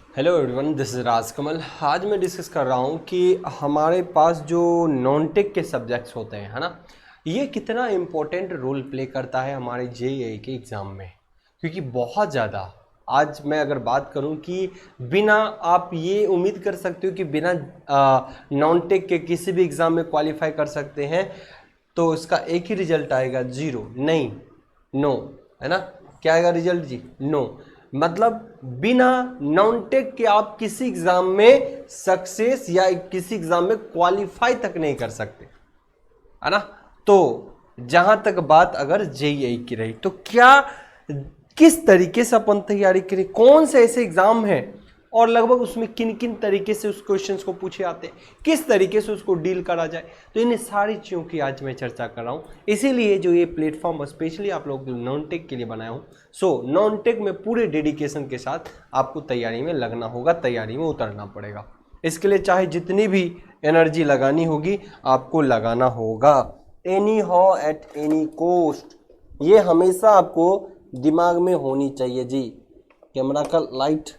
Hello everyone, this is Rajkamal. आज मैं discuss कर रहा हूँ कि हमारे पास जो नॉन टेक के सब्जेक्ट्स होते हैं, है ना, ये कितना इम्पोर्टेंट रोल प्ले करता है हमारे जेईई के एग्ज़ाम में। क्योंकि बहुत ज़्यादा, आज मैं अगर बात करूं कि बिना आप ये उम्मीद कर सकते हो कि बिना नॉन टेक के किसी भी एग्ज़ाम में क्वालिफाई कर सकते हैं, तो इसका एक ही रिजल्ट आएगा, जीरो, नहीं, नो, है ना। क्या आएगा रिजल्ट जी? नो। मतलब बिना नॉन टेक के आप किसी एग्जाम में सक्सेस या किसी एग्जाम में क्वालिफाई तक नहीं कर सकते, है ना। तो जहां तक बात अगर जेईई की रही, तो क्या किस तरीके से अपन तैयारी करें, कौन से ऐसे एग्जाम हैं और लगभग उसमें किन किन तरीके से उस क्वेश्चंस को पूछे आते हैं, किस तरीके से उसको डील करा जाए, तो इन सारी चीज़ों की आज मैं चर्चा कर रहा हूँ। इसीलिए जो ये प्लेटफॉर्म स्पेशली आप लोग नॉन टेक के लिए बनाया हूँ। सो नॉन टेक में पूरे डेडिकेशन के साथ आपको तैयारी में लगना होगा, तैयारी में उतरना पड़ेगा। इसके लिए चाहे जितनी भी एनर्जी लगानी होगी आपको लगाना होगा, anyhow at any cost. ये हमेशा आपको दिमाग में होनी चाहिए जी। कैमरा का लाइट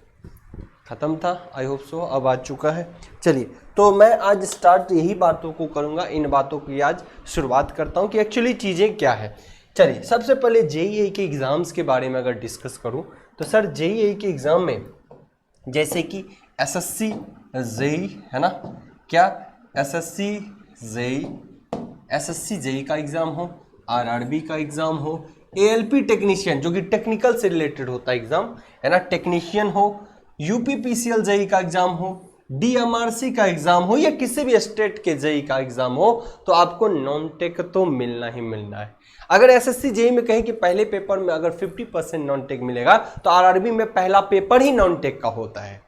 खत्म था, आई होप सो अब आ चुका है। चलिए, तो मैं आज स्टार्ट यही बातों को करूंगा, इन बातों की आज शुरुआत करता हूं कि एक्चुअली चीज़ें क्या है। चलिए, सबसे पहले जेईई के एग्ज़ाम्स के बारे में अगर डिस्कस करूं तो सर जेईई के एग्ज़ाम में जैसे कि एसएससी जेईई, है ना, क्या एसएससी जेईई का एग्ज़ाम हो, आरआरबी का एग्ज़ाम हो, एएलपी टेक्नीशियन जो कि टेक्निकल से रिलेटेड होता है एग्ज़ाम, है ना, टेक्नीशियन हो, यूपीपीसीएल जेईई का एग्जाम हो, डीएमआरसी का एग्जाम हो, या किसी भी स्टेट के जेईई का एग्जाम हो, तो आपको नॉन टेक तो मिलना ही मिलना है। अगर एसएससी जेईई में कहें कि पहले पेपर में अगर 50% नॉन टेक मिलेगा, तो आरआरबी में पहला पेपर ही नॉन टेक का होता है,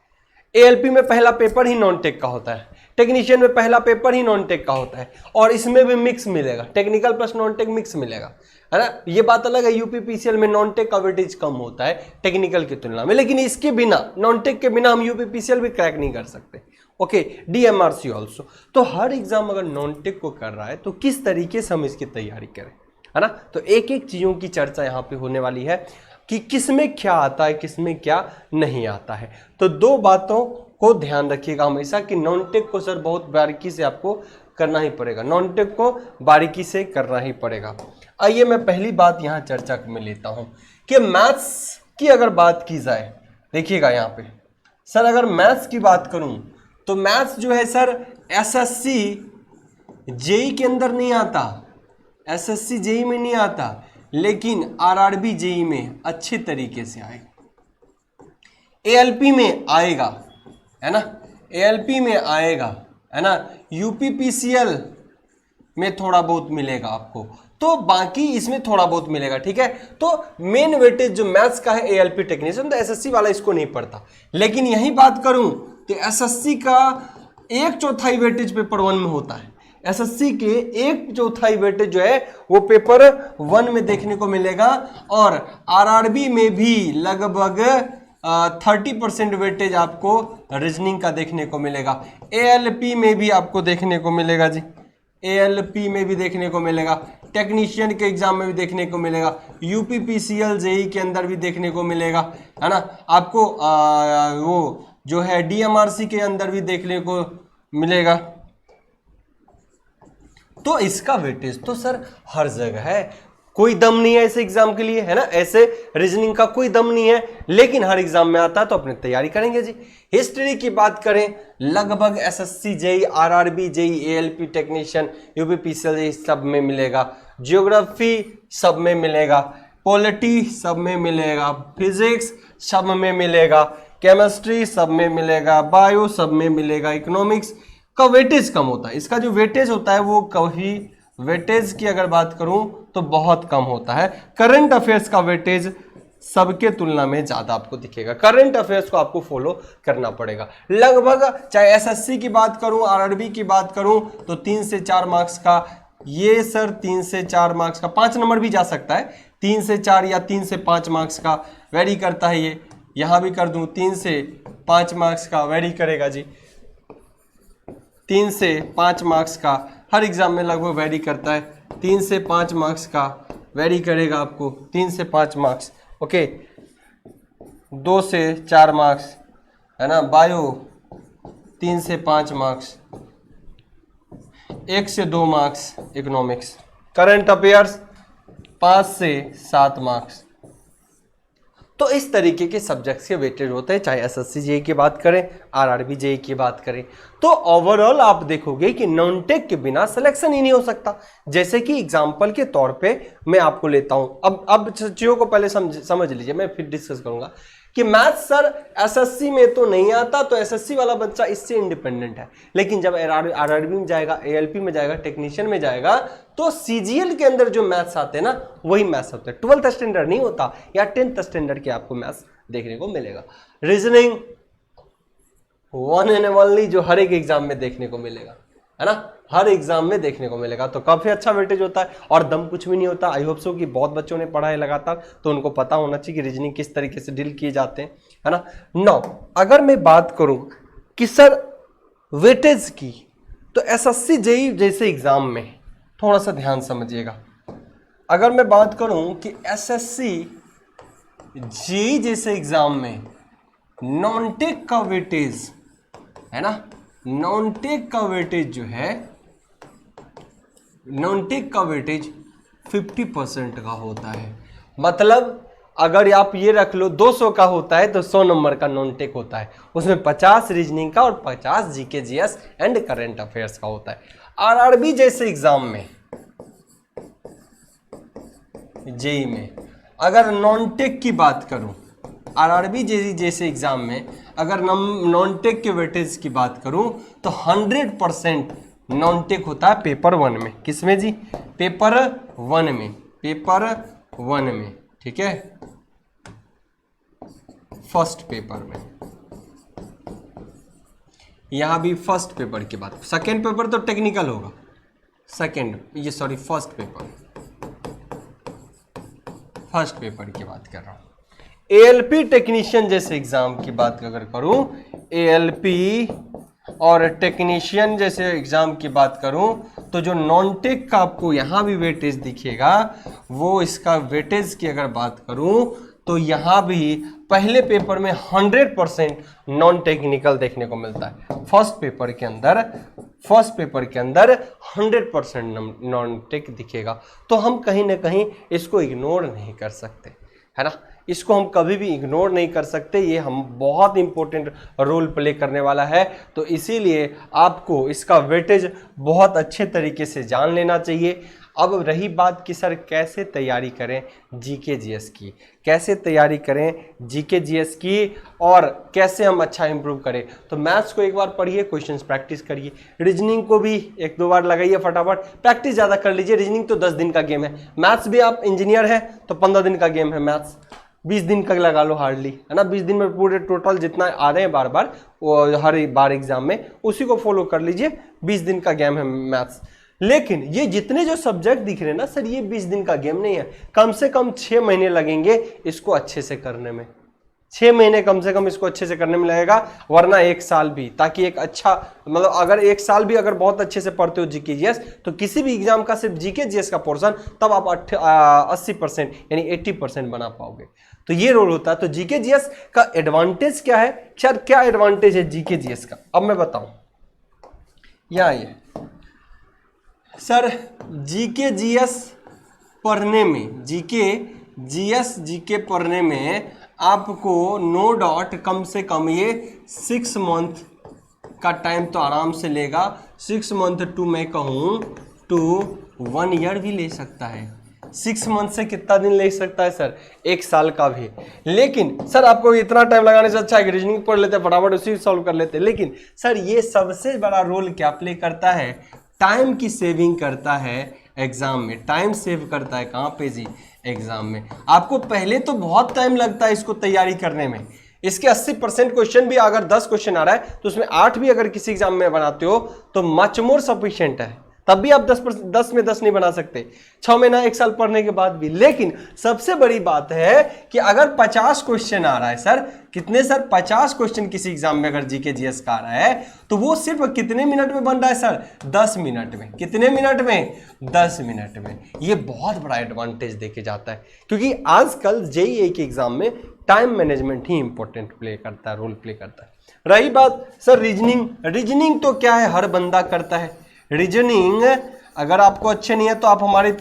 एएलपी में पहला पेपर ही नॉन टेक का होता है, टेक्नीशियन में पहला पेपर ही नॉन टेक का होता है, और इसमें भी मिक्स मिलेगा, technical plus non tech mix मिलेगा, है ना। ये बात अलग है, यूपीपीसीएल में नॉन टेक का वेटेज कम होता है टेक्निकल की तुलना में, लेकिन इसके बिना, नॉन टेक के बिना हम यूपीपीसीएल भी क्रैक नहीं कर सकते। Okay, DMRC also. तो हर एग्जाम अगर नॉन टेक को कर रहा है तो किस तरीके से हम इसकी तैयारी करें, है ना। तो एक एक चीजों की चर्चा यहाँ पे होने वाली है कि किसमें क्या आता है, किसमें क्या नहीं आता है। तो दो बातों को ध्यान रखिएगा हमेशा कि नॉन टेक को सर बहुत बारीकी से आपको करना ही पड़ेगा, नॉन टेक को बारीकी से करना ही पड़ेगा। आइए मैं पहली बात यहाँ चर्चा में लेता हूँ कि मैथ्स की अगर बात की जाए, देखिएगा यहाँ पे सर, अगर मैथ्स की बात करूँ तो मैथ्स जो है सर एसएससी जेईई के अंदर नहीं आता, एसएससी जेईई में नहीं आता, लेकिन आरआरबी जेईई में अच्छे तरीके से आएगा, एएलपी में आएगा, है ना, एएलपी में आएगा, है ना, यूपीपीसीएल में थोड़ा बहुत मिलेगा आपको, तो बाकी इसमें थोड़ा बहुत मिलेगा, ठीक है। तो मेन वेटेज जो मैथ्स का है एएलपी टेक्नीशियन, तो एसएससी वाला इसको नहीं पढ़ता। लेकिन यही बात करूं तो एसएससी का 1/4 वेटेज पेपर 1 में होता है, एसएससी के 1/4 वेटेज जो है वो पेपर 1 में देखने को मिलेगा, और आरआरबी में भी लगभग 30% वेटेज आपको रीजनिंग का देखने को मिलेगा, एएलपी में भी आपको देखने को मिलेगा जी, एएलपी में भी देखने को मिलेगा, टेक्नीशियन के एग्जाम में भी देखने को मिलेगा, यूपीपीसीएल जेईई के अंदर भी देखने को मिलेगा, है ना, आपको वो जो है डीएमआरसी के अंदर भी देखने को मिलेगा। तो इसका वेटेज तो सर हर जगह है, कोई दम नहीं है ऐसे एग्जाम के लिए, है ना, ऐसे रीजनिंग का कोई दम नहीं है, लेकिन हर एग्जाम में आता है तो अपनी तैयारी करेंगे जी। हिस्ट्री की बात करें, लगभग SSC JEE, RRB JEE, ALP technician, UPPCL JEE सब में मिलेगा, ज्योग्राफी सब में मिलेगा, पॉलिटी सब में मिलेगा, फिजिक्स सब में मिलेगा, केमिस्ट्री सब में मिलेगा, बायो सब में मिलेगा, इकोनॉमिक्स का वेटेज कम होता है, इसका जो वेटेज होता है वो कभी वेटेज की अगर बात करूं तो बहुत कम होता है। करंट अफेयर्स का वेटेज सबके तुलना में ज्यादा आपको दिखेगा, करंट अफेयर्स को आपको फॉलो करना पड़ेगा। लगभग चाहे एसएससी की बात करूं, आरआरबी की बात करूं, तो 3 से 4 मार्क्स का, ये सर 3 से 4 मार्क्स का, 5 नंबर भी जा सकता है, 3 से 4 या 3 से 5 मार्क्स का वेरी करता है। ये यहां भी कर दूं, 3 से 5 मार्क्स का वेरी करेगा जी, 3 से 5 मार्क्स का हर एग्जाम में लगभग वेरी करता है, 3 से 5 मार्क्स का वेरी करेगा आपको, 3 से 5 मार्क्स, ओके, 2 से 4 मार्क्स, है ना, बायो 3 से 5 मार्क्स, 1 से 2 मार्क्स इकोनॉमिक्स, करंट अफेयर्स 5 से 7 मार्क्स। तो इस तरीके के सब्जेक्ट्स के वेटेज होते हैं, चाहे एसएससी जेईई की बात करें, आरआरबी जेईई की बात करें। तो ओवरऑल आप देखोगे कि नॉन टेक के बिना सिलेक्शन ही नहीं हो सकता। जैसे कि एग्जांपल के तौर पे मैं आपको लेता हूं, अब चीजों को पहले समझ लीजिए, मैं फिर डिस्कस करूंगा कि मैथ्स सर एसएससी में तो नहीं आता, तो एसएससी वाला बच्चा इससे इंडिपेंडेंट है, लेकिन जब आरआरबी में जाएगा, एएलपी में जाएगा, टेक्नीशियन में जाएगा, तो सीजीएल के अंदर जो मैथ्स आते हैं ना, वही मैथ्स होते हैं। 12th स्टैंडर्ड नहीं होता, या 10th स्टैंडर्ड के आपको मैथ्स देखने को मिलेगा। रीजनिंग वन एंड ओनली जो हर एक एग्जाम में देखने को मिलेगा, है ना, हर एग्जाम में देखने को मिलेगा, तो काफी अच्छा वेटेज होता है और दम कुछ भी नहीं होता। आई होप सो कि बहुत बच्चों ने पढ़ा है लगातार, तो उनको पता होना चाहिए कि रीजनिंग किस तरीके से डील किए जाते हैं, है ना। नौ, अगर मैं बात करूं कि सर वेटेज की, तो एसएससी जेईई जैसे एग्जाम में थोड़ा सा ध्यान समझिएगा। अगर मैं बात करूं कि एसएससी जेईई जैसे एग्जाम में नॉन टेक का वेटेज, है ना, नॉन टेक का वेटेज जो है, नॉन टेक का वेटेज 50% का होता है। मतलब अगर आप ये रख लो 200 का होता है तो 100 नंबर का नॉन टेक होता है, उसमें 50 रीजनिंग का और 50 GK GS and current affairs का होता है। आरआरबी जैसे एग्जाम में, जेईई में अगर नॉन टेक की बात करूं, आरआरबी जेईई जैसे एग्जाम में अगर नॉन टेक के वेटेज की बात करूं तो 100% नॉन टेक होता है पेपर 1 में। किसमें जी? पेपर 1 में, पेपर 1 में, ठीक है, फर्स्ट पेपर में। यहां भी फर्स्ट पेपर की बात, सेकेंड पेपर तो टेक्निकल होगा, फर्स्ट पेपर की बात कर रहा हूं। एएलपी टेक्नीशियन जैसे एग्जाम की बात अगर करूं, एएलपी और टेक्नीशियन जैसे एग्जाम की बात करूं, तो जो नॉन टेक का आपको यहां भी वेटेज दिखेगा, वो इसका वेटेज की अगर बात करूं तो यहां भी पहले पेपर में 100% नॉन टेक्निकल देखने को मिलता है। फर्स्ट पेपर के अंदर 100% नॉन टेक दिखेगा। तो हम कहीं ना कहीं इसको इग्नोर नहीं कर सकते, है ना, इसको हम कभी भी इग्नोर नहीं कर सकते। ये हम बहुत इंपॉर्टेंट रोल प्ले करने वाला है, तो इसीलिए आपको इसका वेटेज बहुत अच्छे तरीके से जान लेना चाहिए। अब रही बात कि सर कैसे तैयारी करें जीके जीएस की, कैसे तैयारी करें जीके जीएस की और कैसे हम अच्छा इंप्रूव करें, तो मैथ्स को एक बार पढ़िए, क्वेश्चंस प्रैक्टिस करिए, रीजनिंग को भी 1-2 बार लगाइए, फटाफट प्रैक्टिस ज़्यादा कर लीजिए। रीजनिंग तो 10 दिन का गेम है, मैथ्स भी आप इंजीनियर है तो 15 दिन का गेम है, मैथ्स 20 दिन का लगा लो हार्डली, है ना, 20 दिन में पूरे टोटल जितना आ रहे हैं बार बार वो हर बार एग्जाम में, उसी को फॉलो कर लीजिए। 20 दिन का गेम है मैथ्स। लेकिन ये जितने जो सब्जेक्ट दिख रहे हैं ना सर, ये 20 दिन का गेम नहीं है, कम से कम 6 महीने लगेंगे इसको अच्छे से करने में, 6 महीने कम से कम इसको अच्छे से करने में लगेगा, वरना 1 साल भी, ताकि एक अच्छा, मतलब अगर 1 साल भी अगर बहुत अच्छे से पढ़ते हो जीके जीएस, तो किसी भी एग्जाम का सिर्फ जीके जीएस का पोर्शन तब आप 80% यानी 80% बना पाओगे। तो ये रोल होता है। तो जीके जीएस का एडवांटेज क्या है सर, क्या एडवांटेज है जीके जीएस का, अब मैं बताऊं। ये सर जीके जीएस पढ़ने में, जीके पढ़ने में आपको नो डाउट कम से कम ये 6 मंथ का टाइम तो आराम से लेगा। 6 मंथ टू मैं कहूँ टू 1 ईयर भी ले सकता है। 6 मंथ से कितना दिन ले सकता है सर? 1 साल का भी। लेकिन सर आपको इतना टाइम लगाने से अच्छा है कि रीजनिंग पढ़ लेते, फटाफट उसी सॉल्व कर लेते। लेकिन सर ये सबसे बड़ा रोल क्या प्ले करता है? टाइम की सेविंग करता है एग्जाम में। टाइम सेव करता है कहाँ पे जी? एग्जाम में। आपको पहले तो बहुत टाइम लगता है इसको तैयारी करने में। इसके 80% क्वेश्चन भी अगर 10 क्वेश्चन आ रहा है तो उसमें 8 भी अगर किसी एग्जाम में बनाते हो तो मच मोर सफिशिएंट है। तब भी आप 10 में 10 नहीं बना सकते, 6 महीना 1 साल पढ़ने के बाद भी। लेकिन सबसे बड़ी बात है कि अगर 50 क्वेश्चन आ रहा है सर, कितने सर, 50 क्वेश्चन किसी एग्जाम में अगर जीके जीएस का आ रहा है, तो वो सिर्फ कितने मिनट में बन रहा है सर, 10 मिनट में। कितने मिनट में, 10 मिनट में। ये बहुत बड़ा एडवांटेज देके जाता है, क्योंकि आजकल जेईई के एग्जाम में टाइम मैनेजमेंट ही इंपॉर्टेंट प्ले करता है, रोल प्ले करता है। रही बात सर रीजनिंग, रीजनिंग तो क्या है, हर बंदा करता है रीजनिंग। अगर आपको अच्छे नहीं है तो आप हमारे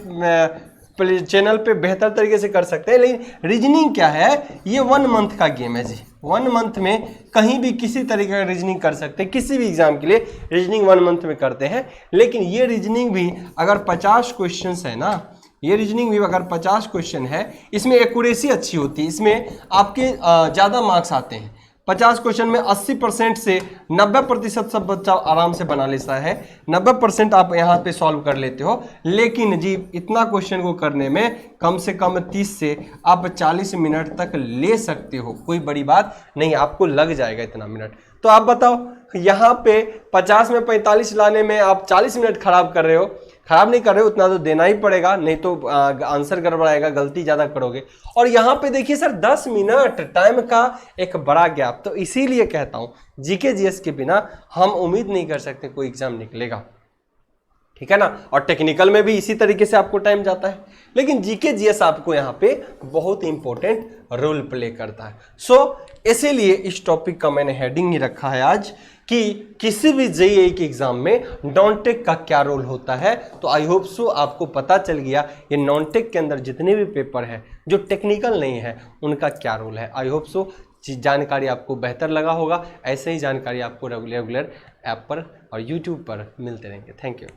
चैनल पे बेहतर तरीके से कर सकते हैं। लेकिन रीजनिंग क्या है, ये 1 मंथ का गेम है जी। 1 मंथ में कहीं भी किसी तरीके का रीजनिंग कर सकते हैं, किसी भी एग्जाम के लिए रीजनिंग 1 मंथ में करते हैं। लेकिन ये रीजनिंग भी अगर 50 क्वेश्चन है ना, ये रीजनिंग भी अगर 50 क्वेश्चन है, इसमें एक्यूरेसी अच्छी होती है, इसमें आपके ज़्यादा मार्क्स आते हैं। 50 क्वेश्चन में 80% से 90% सब बच्चा आराम से बना लेता है, 90% आप यहाँ पे सॉल्व कर लेते हो। लेकिन जी इतना क्वेश्चन को करने में कम से कम 30 से आप 40 मिनट तक ले सकते हो, कोई बड़ी बात नहीं, आपको लग जाएगा इतना मिनट। तो आप बताओ यहाँ पे 50 में 45 लाने में आप 40 मिनट खराब कर रहे हो। खराब नहीं कर रहे हो, उतना तो देना ही पड़ेगा, नहीं तो आंसर गड़बड़ाएगा, गलती ज्यादा करोगे। और यहाँ पे देखिए सर 10 मिनट टाइम का एक बड़ा गैप। तो इसीलिए कहता हूं जीके जीएस के बिना हम उम्मीद नहीं कर सकते कोई एग्जाम निकलेगा, ठीक है ना। और टेक्निकल में भी इसी तरीके से आपको टाइम जाता है, लेकिन जीके जीएस आपको यहाँ पे बहुत इंपॉर्टेंट रोल प्ले करता है। सो इसीलिए इस टॉपिक का मैंने हेडिंग ही रखा है आज कि किसी भी जेईई के एग्जाम में नॉन टेक का क्या रोल होता है। तो आई होप सो आपको पता चल गया ये नॉन टेक के अंदर जितने भी पेपर है जो टेक्निकल नहीं है उनका क्या रोल है। आई होप सो जानकारी आपको बेहतर लगा होगा। ऐसे ही जानकारी आपको रेगुलर ऐप पर और यूट्यूब पर मिलते रहेंगे। Thank you.